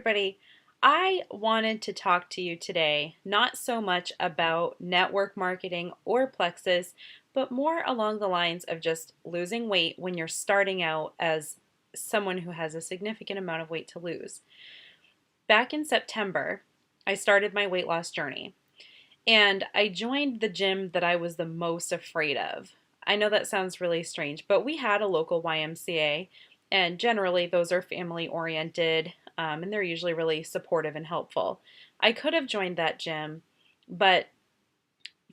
everybody. I wanted to talk to you today, not so much about network marketing or Plexus, but more along the lines of just losing weight when you're starting out as someone who has a significant amount of weight to lose. Back in September, I started my weight loss journey, and I joined the gym that I was the most afraid of. I know that sounds really strange, but we had a local YMCA, and generally those are family oriented, and they're usually really supportive and helpful. I could have joined that gym, but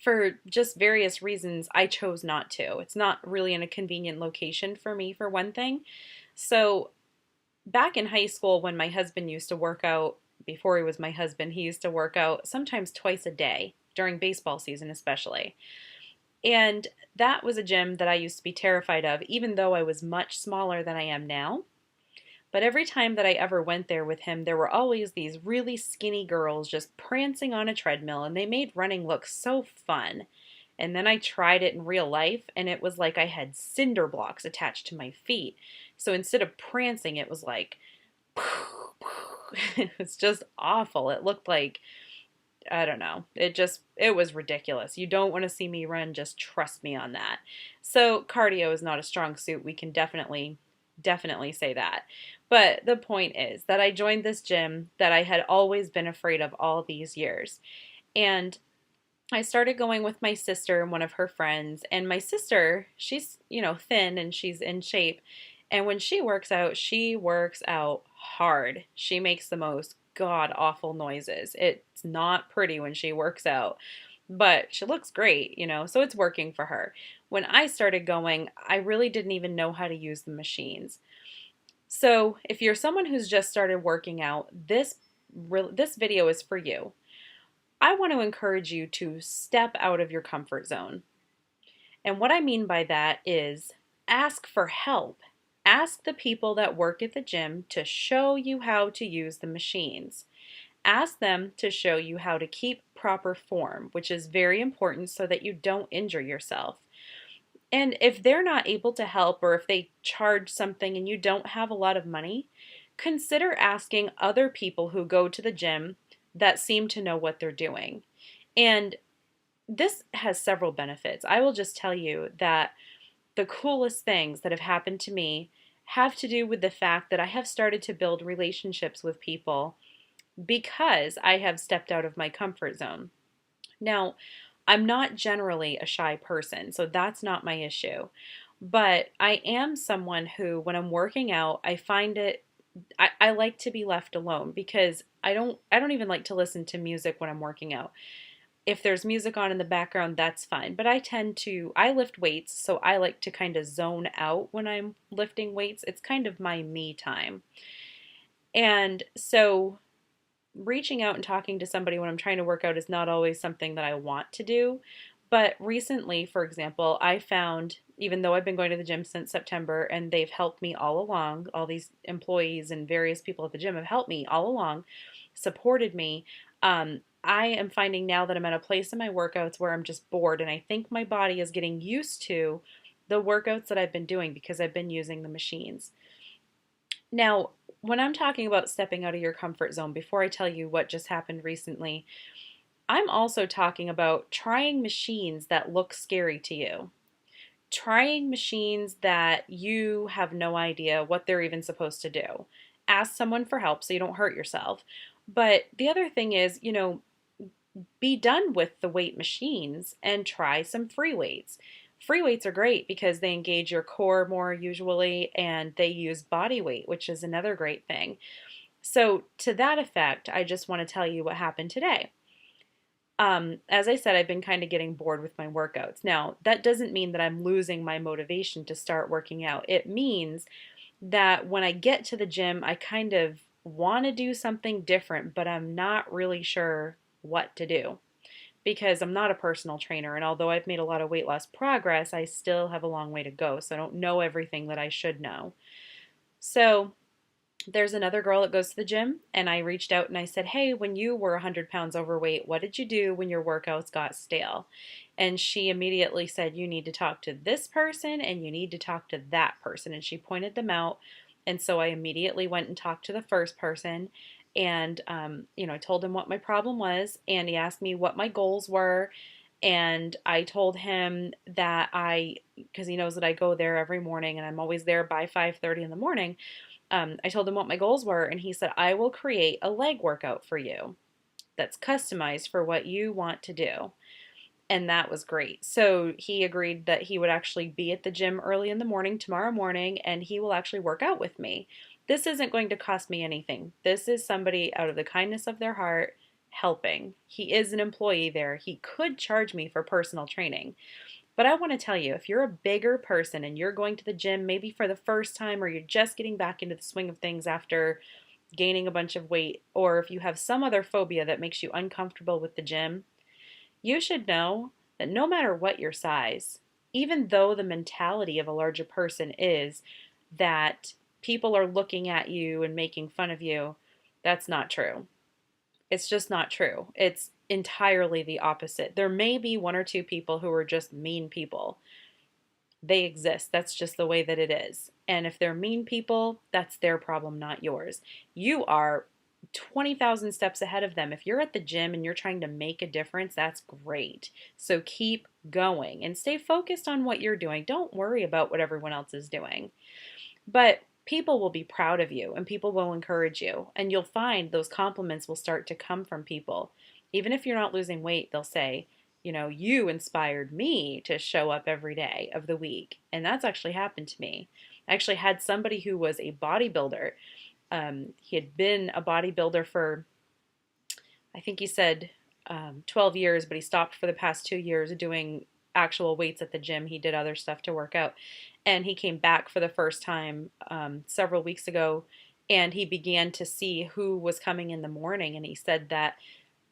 for just various reasons, I chose not to. It's not really in a convenient location for me, for one thing. So back in high school, when my husband used to work out, before he was my husband, he used to work out sometimes twice a day during baseball season, especially. And that was a gym that I used to be terrified of, even though I was much smaller than I am now. But every time that I ever went there with him, there were always these really skinny girls just prancing on a treadmill, and they made running look so fun. And then I tried it in real life, and it was like I had cinder blocks attached to my feet. So instead of prancing, it was like, it was just awful. It looked like, I don't know. It was ridiculous. You don't want to see me run, just trust me on that. So cardio is not a strong suit. We can definitely say that. But the point is that I joined this gym that I had always been afraid of all these years. And I started going with my sister and one of her friends. And my sister, she's, thin and she's in shape. And when she works out hard. She makes the most god awful noises. It's not pretty when she works out, but she looks great, so it's working for her. When I started going, I really didn't even know how to use the machines. So if you're someone who's just started working out, this video is for you. I want to encourage you to step out of your comfort zone. And what I mean by that is ask for help. Ask the people that work at the gym to show you how to use the machines. Ask them to show you how to keep proper form, which is very important so that you don't injure yourself. And if they're not able to help, or if they charge something and you don't have a lot of money, consider asking other people who go to the gym that seem to know what they're doing. And this has several benefits. I will just tell you that the coolest things that have happened to me have to do with the fact that I have started to build relationships with people because I have stepped out of my comfort zone. Now, I'm not generally a shy person, so that's not my issue. But I am someone who, when I'm working out, I like to be left alone because I don't even like to listen to music when I'm working out. If there's music on in the background, that's fine. But I lift weights, so I like to kind of zone out when I'm lifting weights. It's kind of my me time. And so reaching out and talking to somebody when I'm trying to work out is not always something that I want to do. But recently, for example, I found, even though I've been going to the gym since September and they've helped me all along, all these employees and various people at the gym have helped me all along, supported me. I am finding now that I'm at a place in my workouts where I'm just bored, and I think my body is getting used to the workouts that I've been doing because I've been using the machines. Now, when I'm talking about stepping out of your comfort zone, before I tell you what just happened recently, I'm also talking about trying machines that look scary to you. Trying machines that you have no idea what they're even supposed to do. Ask someone for help so you don't hurt yourself. But the other thing is, be done with the weight machines and try some free weights. Free weights are great because they engage your core more usually, and they use body weight, which is another great thing. So to that effect, I just want to tell you what happened today. As I said, I've been kind of getting bored with my workouts. Now, that doesn't mean that I'm losing my motivation to start working out. It means that when I get to the gym, I kind of want to do something different, but I'm not really sure what to do because I'm not a personal trainer. And although I've made a lot of weight loss progress, I still have a long way to go. So I don't know everything that I should know. So there's another girl that goes to the gym, and I reached out and I said, hey, when you were 100 pounds overweight, what did you do when your workouts got stale? And she immediately said, you need to talk to this person and you need to talk to that person. And she pointed them out. And so I immediately went and talked to the first person. And, I told him what my problem was, and he asked me what my goals were. And I told him that because he knows that I go there every morning and I'm always there by 5:30 in the morning. I told him what my goals were, and he said, I will create a leg workout for you that's customized for what you want to do. And that was great. So he agreed that he would actually be at the gym early in the morning tomorrow morning, and he will actually work out with me. This isn't going to cost me anything. This is somebody out of the kindness of their heart helping. He is an employee there. He could charge me for personal training. But I want to tell you, if you're a bigger person and you're going to the gym maybe for the first time, or you're just getting back into the swing of things after gaining a bunch of weight, or if you have some other phobia that makes you uncomfortable with the gym, you should know that no matter what your size, even though the mentality of a larger person is that people are looking at you and making fun of you, that's not true. It's just not true. It's entirely the opposite. There may be one or two people who are just mean people. They exist. That's just the way that it is. And if they're mean people, that's their problem, not yours. You are 20,000 steps ahead of them. If you're at the gym and you're trying to make a difference, that's great. So keep going and stay focused on what you're doing. Don't worry about what everyone else is doing. But people will be proud of you and people will encourage you. And you'll find those compliments will start to come from people. Even if you're not losing weight, they'll say, you inspired me to show up every day of the week. And that's actually happened to me. I actually had somebody who was a bodybuilder. He had been a bodybuilder for, I think he said 12 years, but he stopped for the past 2 years doing actual weights at the gym. He did other stuff to work out. And he came back for the first time several weeks ago, and he began to see who was coming in the morning. And he said that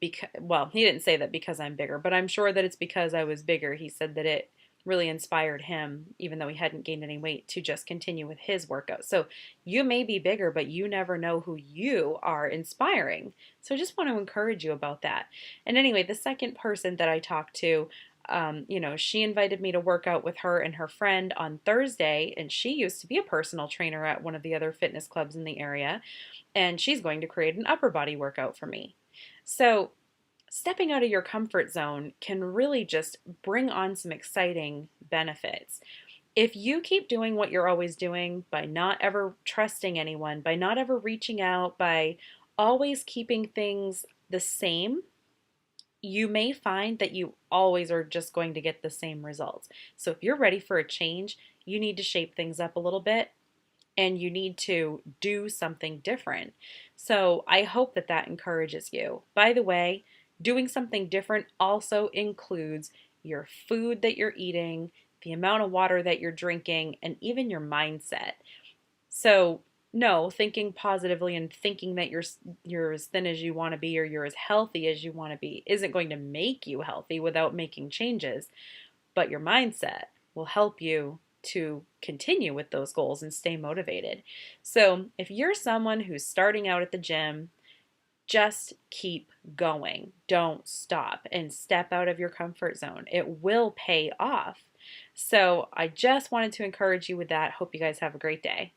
he didn't say that because I'm bigger, but I'm sure that it's because I was bigger. He said that it really inspired him, even though he hadn't gained any weight, to just continue with his workout. So you may be bigger, but you never know who you are inspiring. So I just want to encourage you about that. And anyway, the second person that I talked to, she invited me to work out with her and her friend on Thursday, and she used to be a personal trainer at one of the other fitness clubs in the area, and she's going to create an upper body workout for me. So stepping out of your comfort zone can really just bring on some exciting benefits. If you keep doing what you're always doing, by not ever trusting anyone, by not ever reaching out, by always keeping things the same, you may find that you always are just going to get the same results. So if you're ready for a change, you need to shape things up a little bit and you need to do something different. So I hope that that encourages you. By the way, doing something different also includes your food that you're eating, the amount of water that you're drinking, and even your mindset. So no, thinking positively and thinking that you're as thin as you want to be or you're as healthy as you want to be isn't going to make you healthy without making changes, but your mindset will help you to continue with those goals and stay motivated. So if you're someone who's starting out at the gym, just keep going. Don't stop and step out of your comfort zone. It will pay off. So I just wanted to encourage you with that. Hope you guys have a great day.